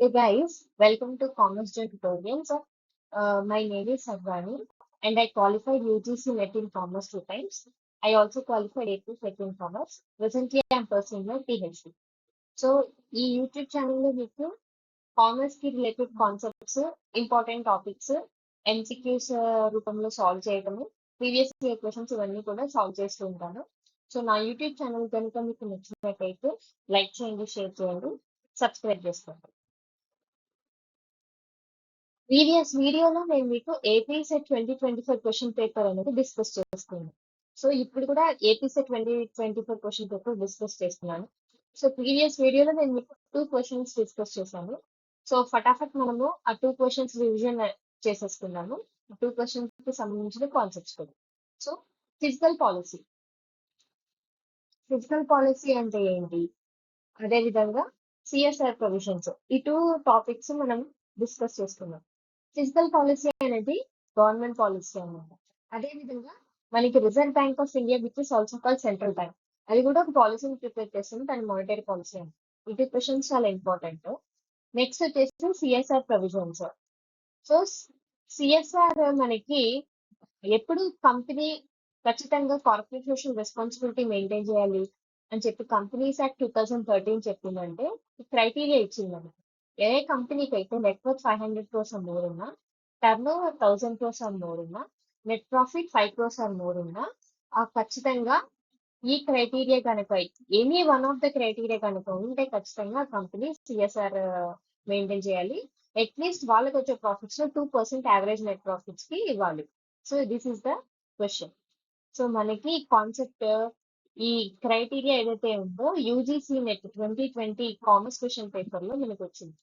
Hey guys, welcome to Commerce Gen Tutorials. My name is Sarvani and I qualified UGC NET in Commerce 2 times. I also qualified AP Set in Commerce. Presently, I am pursuing my PhD. So ఈ YouTube ఛానల్లో మీకు commerce కి related concepts, important topics, MCQs రూపంలో solve చేయడము, previous year questions ఇవన్నీ కూడా solve చేస్తూ ఉంటాను. సో నా యూట్యూబ్ ఛానల్ కనుక మీకు నచ్చినట్టయితే లైక్ చేయండి, షేర్ చేయండి, సబ్స్క్రైబ్ చేసుకోండి. ప్రీవియస్ వీడియోలో నేను మీకు ఏపీ సెట్ 2024 క్వశ్చన్ పేపర్ అనేది డిస్కస్ చేస్తున్నాను. సో ఇప్పుడు కూడా AP set 2024 question paper discuss చేస్తున్నాను. సో ప్రీవియస్ వీడియోలో నేను మీకు 2 క్వశ్చన్స్ డిస్కస్ చేశాను. సో ఫటాఫట్ మనము ఆ 2 క్వశ్చన్స్ రివిజన్ చేసేసుకున్నాము. 2 క్వశ్చన్స్ కి సంబంధించిన కాన్సెప్ట్స్ కూడా. So physical policy. Physical policy అంటే ఏంటి? అదే విధంగా సిఎస్ఆర్ ప్రొవిజన్స్. ఈ 2 టాపిక్స్ మనం డిస్కస్ చేసుకున్నాం. ఫిజికల్ పాలసీ అనేది గవర్నమెంట్ పాలసీ అన్నమాట. అదేవిధంగా మనకి reserve bank of India which is also call central bank, అది కూడా ఒక పాలసీని ప్రిపేర్ చేస్తుంది, దాని మానిటరీ పాలసీ అని. ఇది క్వశ్చన్స్ చాలా ఇంపార్టెంట్. నెక్స్ట్ వచ్చేసి సిఎస్ఆర్ ప్రొవిజన్స్. సో సిఎస్ఆర్ మనకి ఎప్పుడు కంపెనీ ఖచ్చితంగా కార్పొరేట్ సోషల్ రెస్పాన్సిబిలిటీ మెయింటైన్ చేయాలి అని చెప్పి కంపెనీస్ యాక్ట్ 2013 చెప్పిందంటే క్రైటీరియా ఇచ్చిందండి. ఏ కంపెనీకి అయితే నెట్వర్క్ 500 crores or more ఉన్నా, turn over 1000 crores or more ఉన్నా, net profit 5 crores or more ఉన్నా, ఖచ్చితంగా ఈ క్రైటీరియా కనుక any one of the criteria కనుక ఉంటే ఖచ్చితంగా కంపెనీ సిఎస్ఆర్ మెయింటైన్ చేయాలి. అట్లీస్ట్ వాళ్ళకి వచ్చే ప్రాఫిట్స్ లో 2% యావరేజ్ నెట్ ప్రాఫిట్స్ కి ఇవ్వాలి. So this is the question. So మనకి కాన్సెప్ట్ ఈ క్రైటీరియా ఏదైతే ఉందో UGC net 2020 commerce question paper లో మనకు వచ్చింది.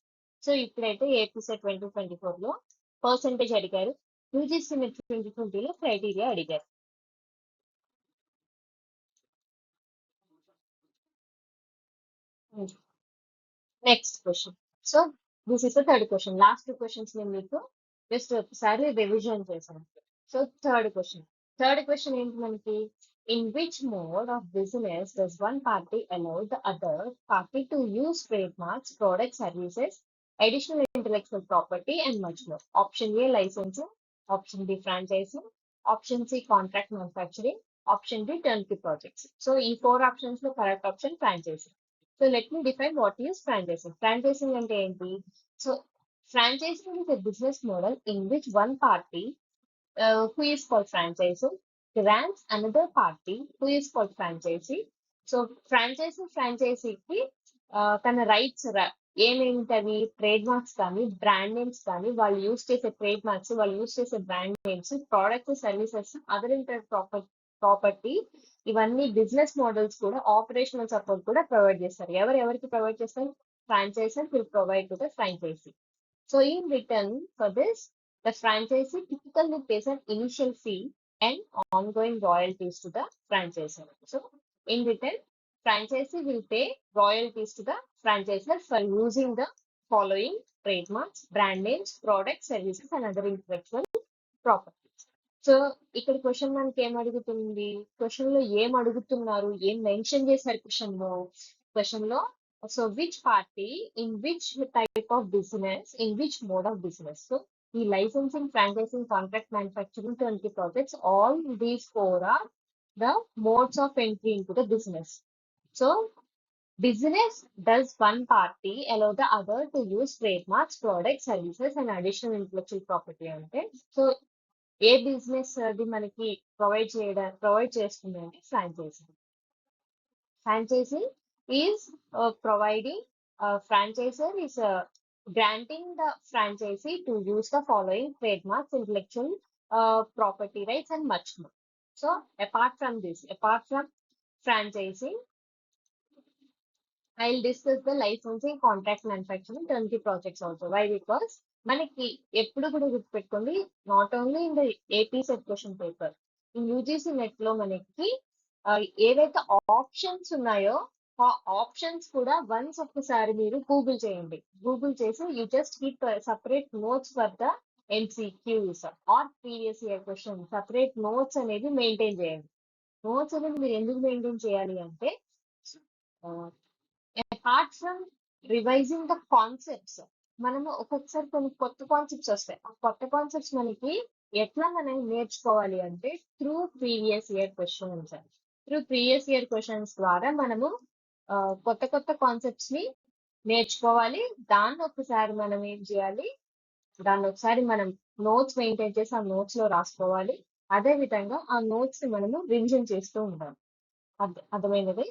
సో ఇప్పుడైతే ఏపీ సెట్ 2024 లో పర్సెంటేజ్ అడిగారు, యూజీసీ నెట్ 2020 లో క్రైటీరియా అడిగారు. Next question. So this is the third question. Last 2 questions నేను మీకు జస్ట్ ఒకసారి రివిజన్ చేశాను. సో థర్డ్ క్వశ్చన్ ఏంటి మనకి? In which mode of business does one party allow the other party to use trademarks, products, services, additional intellectual property, and much more? Option A, licensing. Option B, franchising. Option C, contract manufacturing. Option D, turnkey projects. So, ఈ 4 options లో correct option franchising. So, let me define what is franchising. Franchising అంటే ఏంటి? So, franchising is a business model in which one party who is called franchisor grants another party who is called franchisee. So ఫ్రాంచైజీకి తన rights ఏమేమిటవి? Trade marks కానీ, brand names కానీ, వాళ్ళు use చేసే trade marks, వాళ్ళు యూజ్ చేసే brand names, products, services, other property, ఇవన్నీ బిజినెస్ మోడల్స్ కూడా, ఆపరేషనల్ సపోర్ట్ కూడా ప్రొవైడ్ చేస్తారు. ఎవరికి ప్రొవైడ్ చేస్తారు? Franchisor will provide to the franchisee. So in return for this, the franchisee typically pays an initial fee and ongoing royalties to the franchisor. So in return, franchisee will pay royalties to the franchisor for using the following trademarks, brand names, products, services, and other intellectual properties. So ఇక్కడ question మనకి ఏం అడుగుతుంది? Question లో ఏం అడుగుతున్నారు, ఏం mention చేశారు question లో? So which party in which type of business, in which mode of business? So the licensing, franchising, contract manufacturing, turnkey projects, all these 4 are the modes of entry into the business. So business does one party allow the other to use trademarks, products, services, and additional intellectual property అంటే so ఏ business అది మనకి provide చేస్తుంది అంటే franchising. Franchising is providing, franchisor is granting the franchisee to use the following trademarks, intellectual property rights, and much more. So apart from franchising, I'll discuss the licensing, contract manufacturing, turnkey projects also. Why? Because మనకి ఎప్పుడు కూడా గుర్తుపెట్టుకోండి, not only in the AP set question paper, in UGC NET లో మనకి ఏవైతే options ఉన్నాయో ఆ options కూడా వన్స్ ఒక్కసారి మీరు గూగుల్ చేయండి. గూగుల్ చేసి you just keep separate notes for the MCQs or previous year question. Separate notes అనేది మెయింటైన్ చేయండి. నోట్స్ అనేది మీరు ఎందుకు మెయింటైన్ చేయాలి అంటే, apart from revising the concepts, మనము ఒక్కొక్కసారి కొన్ని కొత్త కాన్సెప్ట్స్ వస్తాయి. ఆ కొత్త కాన్సెప్ట్స్ మనకి ఎట్లా మనం నేర్చుకోవాలి అంటే through previous year questions. Through previous year questions ద్వారా మనము కొత్త కొత్త కాన్సెప్ట్స్ ని నేర్చుకోవాలి. దాన్ని ఒకసారి మనం ఏం చేయాలి, దాన్ని ఒకసారి మనం నోట్స్ మెయింటైన్ చేసి ఆ నోట్స్ లో రాసుకోవాలి. అదే విధంగా ఆ నోట్స్ ని మనము రివిజన్ చేస్తూ ఉండాలి. అర్థమైనది.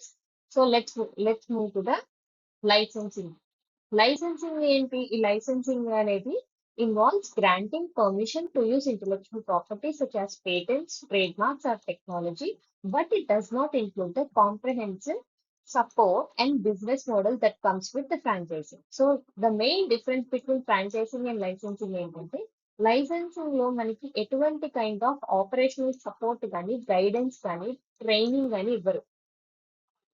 So let's move to the licensing. Licensing ఏంటి? ఈ లైసెన్సింగ్ అనేది involves granting permission to use intellectual property such as patents, trademarks, or technology, but it does not include the comprehensive support and business model that comes with the franchising. So the main difference between franchising and licensing ఏంటంటే licensing లో మనకి ఎటువంటి kind of operational support కానీ guidance కానీ training కానీ ఇవ్వరు.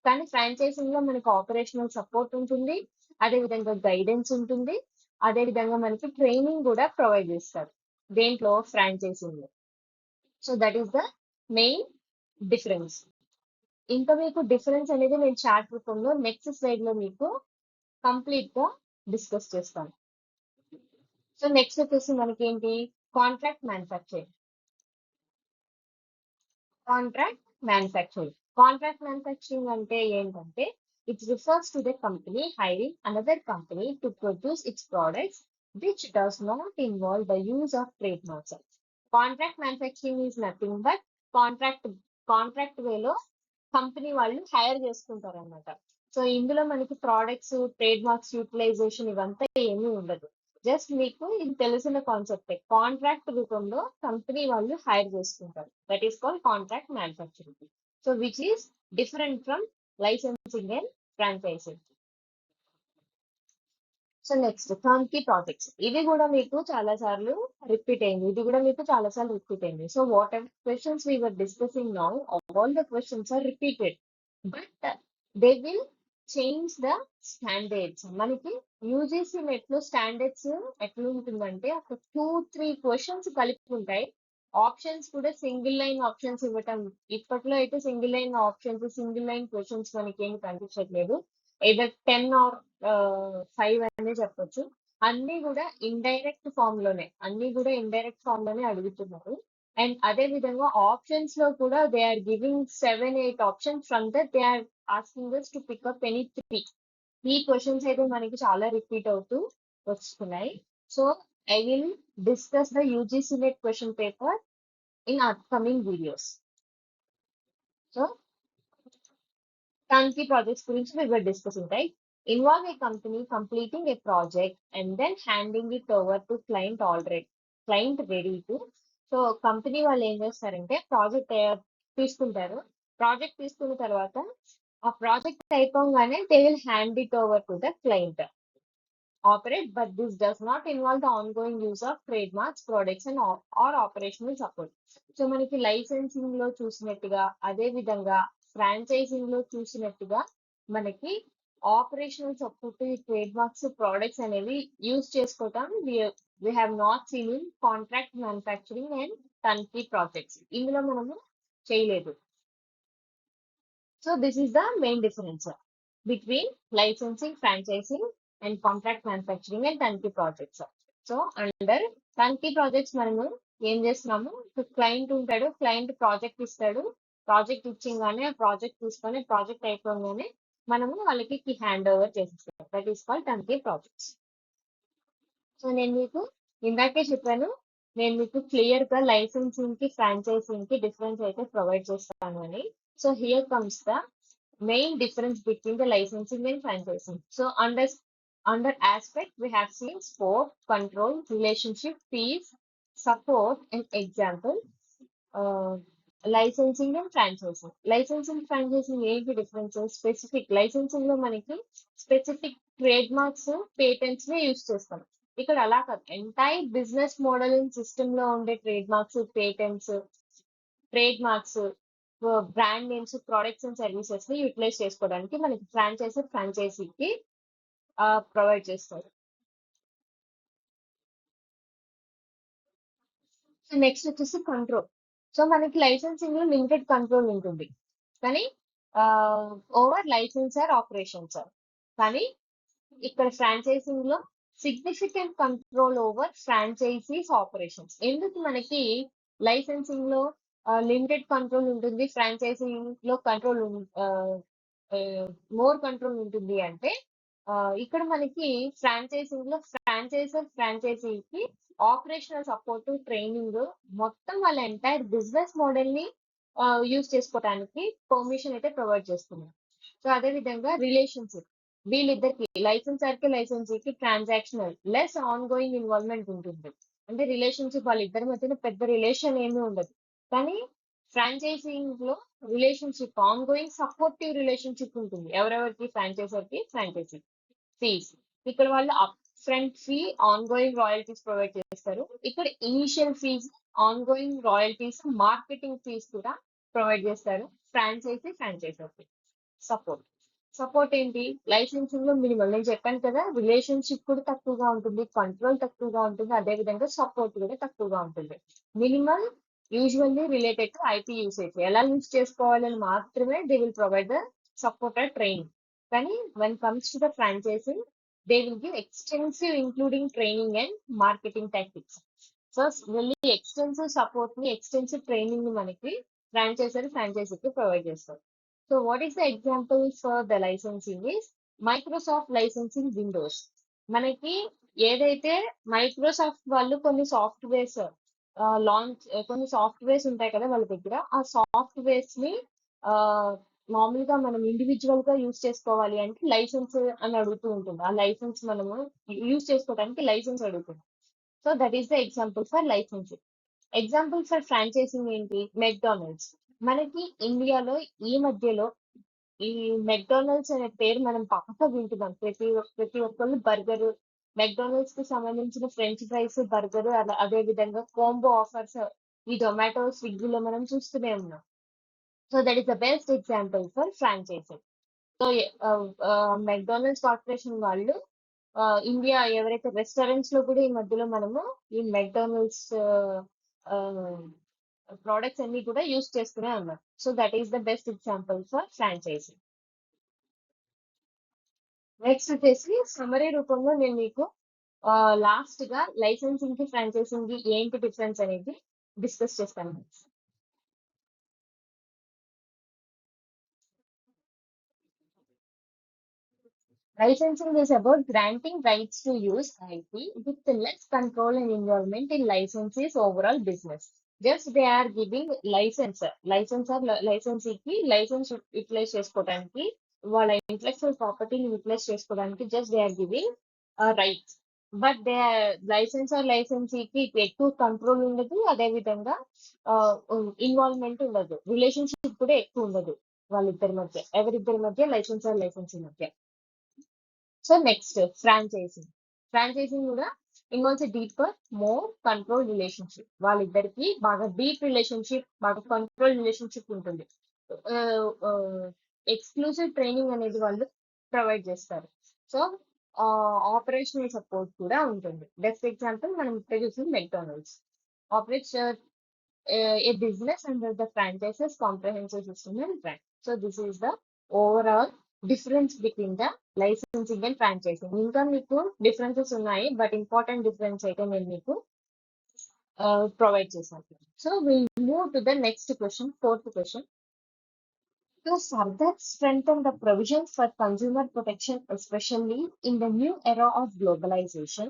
కానీ franchising లో మనకి ఆపరేషనల్ సపోర్ట్ ఉంటుంది, అదే విధంగా గైడెన్స్ ఉంటుంది, అదే విధంగా మనకి ట్రైనింగ్ కూడా ప్రొవైడ్ చేస్తారు దేంట్లో, ఫ్రాంచైజింగ్ లో. So that is the main difference. ఇంకా మీకు డిఫరెన్స్ అనేది నేను చార్ట్ రూపంలో నెక్స్ట్ స్లైడ్ లో మీకు కంప్లీట్ గా డిస్కస్ చేస్తాను. సో నెక్స్ట్ వచ్చేసి మనకి ఏంటి, కాంట్రాక్ట్ మ్యానుఫ్యాక్చరింగ్. కాంట్రాక్ట్ మ్యానుఫ్యాక్చరింగ్ అంటే ఏంటంటే it refers to the company hiring another company to produce its products which does not involve the use of trademarks. Contract manufacturing is nothing but contract వేలో company వాళ్ళు hire చేసుకుంటారు అనమాట. So ఇందులో మనకి products, trade marks utilisation ఇవంతా ఏమీ ఉండదు. Just మీకు ఇది తెలిసిన కాన్సెప్టే, కాంట్రాక్ట్ రూపంలో కంపెనీ వాళ్ళు హైర్ చేసుకుంటారు. That is called contract manufacturing. So which is different from licensing and franchising. So next turnkey projects. ఇది కూడా మీకు చాలా సార్లు రిపీట్ అయింది. So whatever questions we were discussing now, all the questions are repeated, but they will change the standards. మనకి UGC NET లో standards ఎట్లా ఉంటుందంటే ఒక 2-3 క్వశ్చన్స్ కలిపి ఉంటాయి. ఆప్షన్స్ కూడా సింగిల్ లైన్ ఆప్షన్స్ ఇవ్వటం. ఇప్పట్లో అయితే సింగిల్ లైన్ క్వశ్చన్స్ మనకి ఏమి కనిపించట్లేదు. ఏదో 10 ఆర్ 5 అనే చెప్పొచ్చు. అన్ని కూడా ఇండైరెక్ట్ ఫామ్ లోనే అడుగుతున్నారు. అండ్ అదే విధంగా ఆప్షన్స్ లో కూడా they are giving 7-8 options. From that they are asking us to pick up any 3. ఈ క్వశ్చన్స్ అయితే మనకి చాలా రిపీట్ అవుతూ వస్తున్నాయి. So I will discuss the UGC NET question paper in upcoming videos. So, turnkey projects గురించి we were discussing, right? Involve a company completing a project and then handing it over to client ready to. So company వాళ్ళు ఏం చేస్తారంటే తీసుకుంటారు. Project తీసుకున్న తర్వాత ఆ project అయిపోగానే they will hand it over to the client operate, but this does not involve the ongoing use of trademarks, products and or operational support. So మనకి licensing లో చూసినట్టుగా, అదే విధంగా ఫ్రాంచైజింగ్ లో చూసినట్టుగా మనకి operational support, trade marks, products అనేవి use చేసుకోవటం we have not seen in contract manufacturing and turnkey projects. ఇందులో మనము చేయలేదు. So this is the main difference between licensing, franchising and contract manufacturing and turnkey projects. So under turnkey projects మనము ఏం చేస్తున్నాము, client ఉంటాడు, client project ఇస్తాడు, project ఇచ్చింగానే project తీసుకొని project అయిపోగానే మనము వాళ్ళకి హ్యాండ్ ఓవర్ చేసేస్తాం. That is called turnkey projects. So నేను మీకు ఇందాకే చెప్పాను, నేను మీకు క్లియర్ గా లైసెన్సింగ్ కి ఫ్రాంచైజింగ్ కి డిఫరెన్స్ అయితే ప్రొవైడ్ చేస్తాను అని. So here comes the main difference between the licensing and franchising. So under aspect we have seen scope, control, relationship, fees, support and example. Licensing and franchising. Franchising ఏంటి difference? Specific licensing లో మనకి specific trade marks, patents ని use చేస్తాం. ఇక్కడ అలా కాదు, entire business model system లో ఉండే trade marks, brand names, products and services ని యూటిలైజ్ చేసుకోవడానికి మనకి ఫ్రాంచైజీకి ప్రొవైడ్ చేస్తారు. సో నెక్స్ట్ వచ్చేసి కంట్రోల్. సో మనకి లైసెన్సింగ్ లో లిమిటెడ్ కంట్రోల్ ఉంటుంది, కానీ ఓవర్ లైసెన్సర్ ఆపరేషన్స్. కానీ ఇక్కడ ఫ్రాంచైజింగ్ లో significant control over franchisees operations. ఎందుకు మనకి లైసెన్సింగ్ లో లిమిటెడ్ కంట్రోల్ ఉంటుంది, ఫ్రాంచైజింగ్ లో కంట్రోల్ మోర్ కంట్రోల్ ఉంటుంది అంటే ఇక్కడ మనకి ఫ్రాంచైజింగ్ లో ఫ్రాంచైజీకి ఆపరేషనల్ సపోర్ట్, ట్రైనింగ్, మొత్తం వాళ్ళ ఎంటైర్ బిజినెస్ మోడల్ ని యూజ్ చేసుకోవడానికి పర్మిషన్ అయితే ప్రొవైడ్ చేస్తుంది. సో అదే విధంగా రిలేషన్షిప్, వీళ్ళిద్దరికి లైసెన్సీకి transactional less ongoing involvement ఉంటుంది. అంటే రిలేషన్షిప్ వాళ్ళిద్దరి మధ్యన పెద్ద రిలేషన్ ఏమీ ఉండదు. కానీ ఫ్రాంచైజింగ్ లో relationship ongoing supportive relationship ఉంటుంది. ఎవరెవరికి? ఫ్రాంచైజీ. ఫీస్, ఇక్కడ వాళ్ళు upfront fee, ongoing royalties provide చేస్తారు. ఇక్కడ initial fees, ongoing royalties, marketing fees కూడా ప్రొవైడ్ చేస్తారు. ఫ్రాంచైజీ సపోర్ట్ ఏంటి? లైసెన్సింగ్ లో మినిమం, నేను చెప్పాను కదా, రిలేషన్షిప్ కూడా తక్కువగా ఉంటుంది, కంట్రోల్ తక్కువగా ఉంటుంది, అదే విధంగా సపోర్ట్ కూడా తక్కువగా ఉంటుంది. Minimum usually related to IP usage, ఎలా యూజ్ చేసుకోవాలని మాత్రమే they will provide the support and training. కానీ when comes to the franchising, they will give extensive including training and marketing tactics. So వెళ్ళి ఎక్స్టెన్సివ్ సపోర్ట్ ని, extensive training ని మనకి ఫ్రాంచైజీకి provide చేస్తారు. So what is the example for the licensing is Microsoft licensing Windows. మనకి ఏదైతే Microsoft వాళ్ళు కొన్ని సాఫ్ట్వేర్స్ కొన్ని సాఫ్ట్వేర్స్ ఉంటాయి కదా వాళ్ళ దగ్గర, ఆ సాఫ్ట్వేర్స్ ని మామూలుగా మనం ఇండివిజువల్ గా యూజ్ చేసుకోవాలి అంటే లైసెన్స్ అని అడుగుతూ ఉంటుంది. ఆ లైసెన్స్ మనము యూజ్ చేసుకోవడానికి లైసెన్స్ అడుగుతుంది. So that is the example for licensing. Example for franchising ఏంటి? మెక్డానల్డ్స్. మనకి ఇండియాలో ఈ మధ్యలో ఈ మెక్డానల్డ్స్ అనే పేరు మనం పక్కన వింటున్నాం. ప్రతి ఒక్కళ్ళు బర్గర్, మెక్డానల్డ్స్ కి సంబంధించిన ఫ్రెంచ్ ఫ్రైస్, బర్గర్, అదే విధంగా కాంబో ఆఫర్స్ ఈ జొమాటో, స్విగ్గీలో మనం చూస్తూనే ఉన్నాం. So that is the best example for franchising. So McDonald's corporation వాళ్ళు ఇండియా ఎవరైతే రెస్టారెంట్స్ లో కూడా ఈ మధ్యలో మనము ఈ మెక్డానల్డ్స్ ప్రోడక్ట్స్ అన్ని కూడా యూస్ చేస్తూనే ఉన్నారు. So that is the best example for franchising. Next వచ్చేసి సమరీ రూపంలో నేను మీకు లాస్ట్ గా లైసెన్సింగ్ కి ఫ్రాంచైజింగ్ కి ఏంటి డిఫరెన్స్ అనేది డిస్కస్ చేస్తాను. Licensing is about granting rights to use IP with less control and involvement in licensee's overall business. Just they are giving licensee license utilize చేసుకోవడానికి, వాళ్ళ ఇంటలెక్చువల్ ప్రాపర్టీని యూటిలైజ్ చేసుకోవడానికి just they are giving rights. But they లైసెన్సీకి ఎక్కువ control ఉండదు, అదే విధంగా involvement ఉండదు, రిలేషన్షిప్ కూడా ఎక్కువ ఉండదు వాళ్ళిద్దరి మధ్య, ఎవరిద్దరి మధ్య? లైసెన్సీ మధ్య. సో నెక్స్ట్ ఫ్రాంచైజింగ్ కూడా involves deeper, more control relationship. వాళ్ళిద్దరికి బాగా డీప్ రిలేషన్షిప్, బాగా కంట్రోల్ రిలేషన్షిప్ ఉంటుంది. ఎక్స్క్లూసివ్ ట్రైనింగ్ అనేది వాళ్ళు ప్రొవైడ్ చేస్తారు. సో ఆపరేషనల్ సపోర్ట్ కూడా ఉంటుంది. బెస్ట్ ఎగ్జాంపుల్ మనం ఇప్పుడు చూసింది McDonald's operates a business under the franchises comprehensive system and brand. So this is the overall difference between the licensing and franchising. ఇంకా మీకు డిఫరెన్సెస్ ఉన్నాయి, బట్ ఇంపార్టెంట్ డిఫరెన్స్ అయితే నేను మీకు ప్రొవైడ్ చేశాను. So will move to the next question, fourth question. To further strengthen the provisions for consumer protection, especially in the new era of globalization,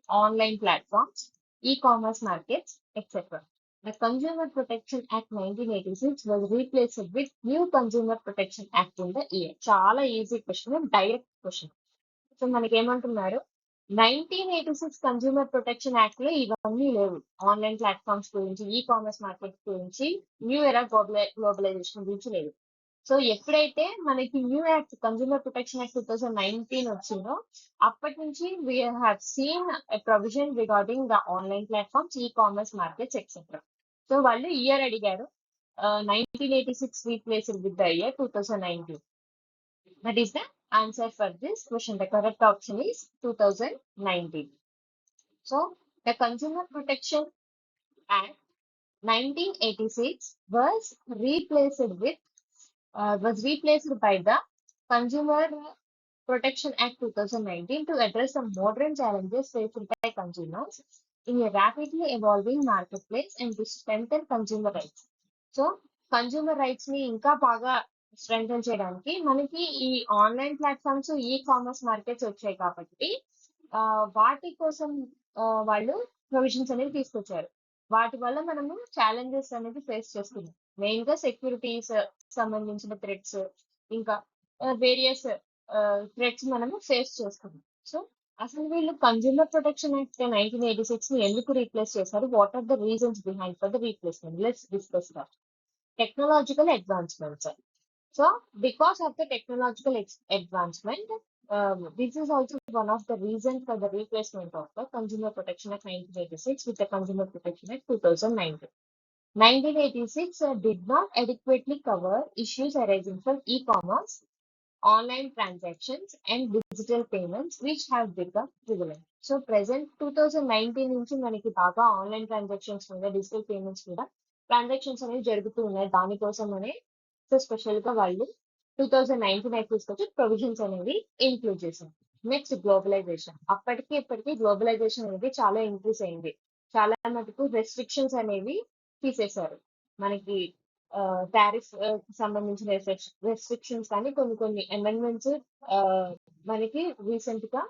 online platforms, e-commerce markets, etc. The Consumer Protection Act 1986 was replaced with New Consumer Protection Act in the year. చాలా easy question, direct question. So మనకి ఏమంటున్నారు? 1986 consumer protection act లో ఇవన్నీ లేవు. Online platforms గురించి, e commerce market గురించి, new era globalisation గురించి లేదు. సో ఎప్పుడైతే మనకి new act, consumer protection act 2019 వచ్చిందో, అప్పటి నుంచి we have seen provision regarding the online platforms, e commerce markets etcetera. So వాళ్ళు ఇయర్ అడిగారు, 1986 replaced with the year 2019. That is the answer for this question. The correct option is 2019. So the Consumer Protection Act 1986 was replaced by the Consumer Protection Act 2019 to address the modern challenges faced by consumers in a rapidly evolving marketplace and to strengthen consumer rights. So consumer rights ని ఇంకా బాగా strengthen చేయడానికి మనకి ఈ online platforms e commerce markets వచ్చాయి కాబట్టి వాటి కోసం వాళ్ళు ప్రొవిజన్స్ అనేవి తీసుకొచ్చారు. వాటి వల్ల మనము ఛాలెంజెస్ అనేది ఫేస్ చేస్తున్నాం. మెయిన్ గా సెక్యూరిటీస్ సంబంధించిన థ్రెట్స్, ఇంకా వేరియస్ థ్రెట్స్ మనము ఫేస్ చేస్తున్నాం. సో అసలు వీళ్ళు కన్జ్యూమర్ ప్రొటెక్షన్ యాక్ట్ 1986 ని ఎందుకు రీప్లేస్ చేశారు? What are the reasons behind for the replacement? Let's discuss that. Technological advancements. So, because of the technological advancement, this is also one of the reasons for the replacement of the Consumer Protection Act 1986 with the Consumer Protection Act 2019. 1986 did not adequately cover issues arising from e-commerce, online transactions, and digital payments, which have become prevalent. So, present 2019 నుంచి మనకి బాగా online transactions మీద digital payments మీద transactions అనేవి జరుగుతూ ఉన్నాయి. దానికోసమనే so special గా వాళ్ళు 2019 తీసుకొచ్చి ప్రొవిజన్స్ అనేవి ఇంక్లూడ్ చేశారు. Next globalisation. అప్పటికి ఇప్పటికి గ్లోబలైజేషన్ అనేది చాలా ఇంక్రీజ్ అయింది. చాలా మటుకు రెస్ట్రిక్షన్స్ అనేవి తీసేశారు. మనకి టారిఫ్ సంబంధించిన రెస్ట్రిక్షన్స్ కానీ కొన్ని అమెండ్మెంట్స్ మనకి రీసెంట్ గా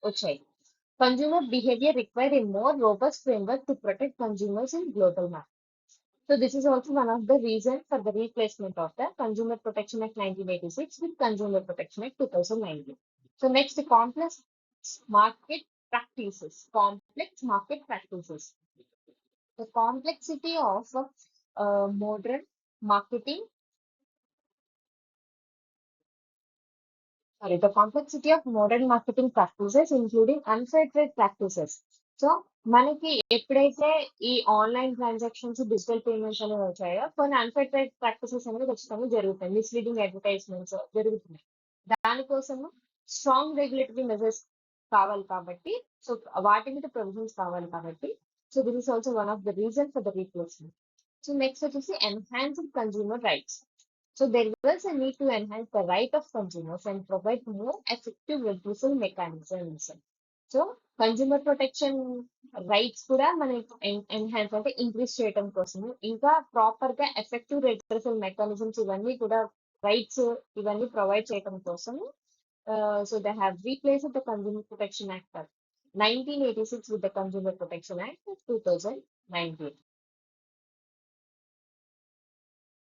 వచ్చాయి. Consumer behavior require a more robust framework to protect consumers in global market. So this is also one of the reasons for the replacement of the Consumer Protection Act 1986 with Consumer Protection Act 2019. So next, complex market practices. Complex market practices. The complexity of modern marketing. The complexity of modern marketing practices, including unfair trade practices. So మనకి ఎప్పుడైతే ఈ online transactions digital payments అనేవి వచ్చాయో కొన్ని unfair trade practices అనేవి ఖచ్చితంగా జరుగుతాయి. Misleading advertisements జరుగుతున్నాయి. దానికోసము స్ట్రాంగ్ రెగ్యులేటరీ మెజర్స్ కావాలి కాబట్టి, సో వాటి మీద ప్రొవిజన్స్ కావాలి కాబట్టి, so this is also one of the reason for the replacement. So next వచ్చేసి enhanced consumer rights. So there was a need to enhance the right of consumers and provide more effective redressal mechanisms. So consumer protection rights కూడా మనకి enhance అంటే increase చేయడం కోసం, ఇంకా proper గా effective redressal mechanisms ఇవన్నీ కూడా రైట్స్ ఇవన్నీ ప్రొవైడ్ చేయడం కోసం so they have replaced the consumer protection act 1986 with the Consumer Protection Act 2019.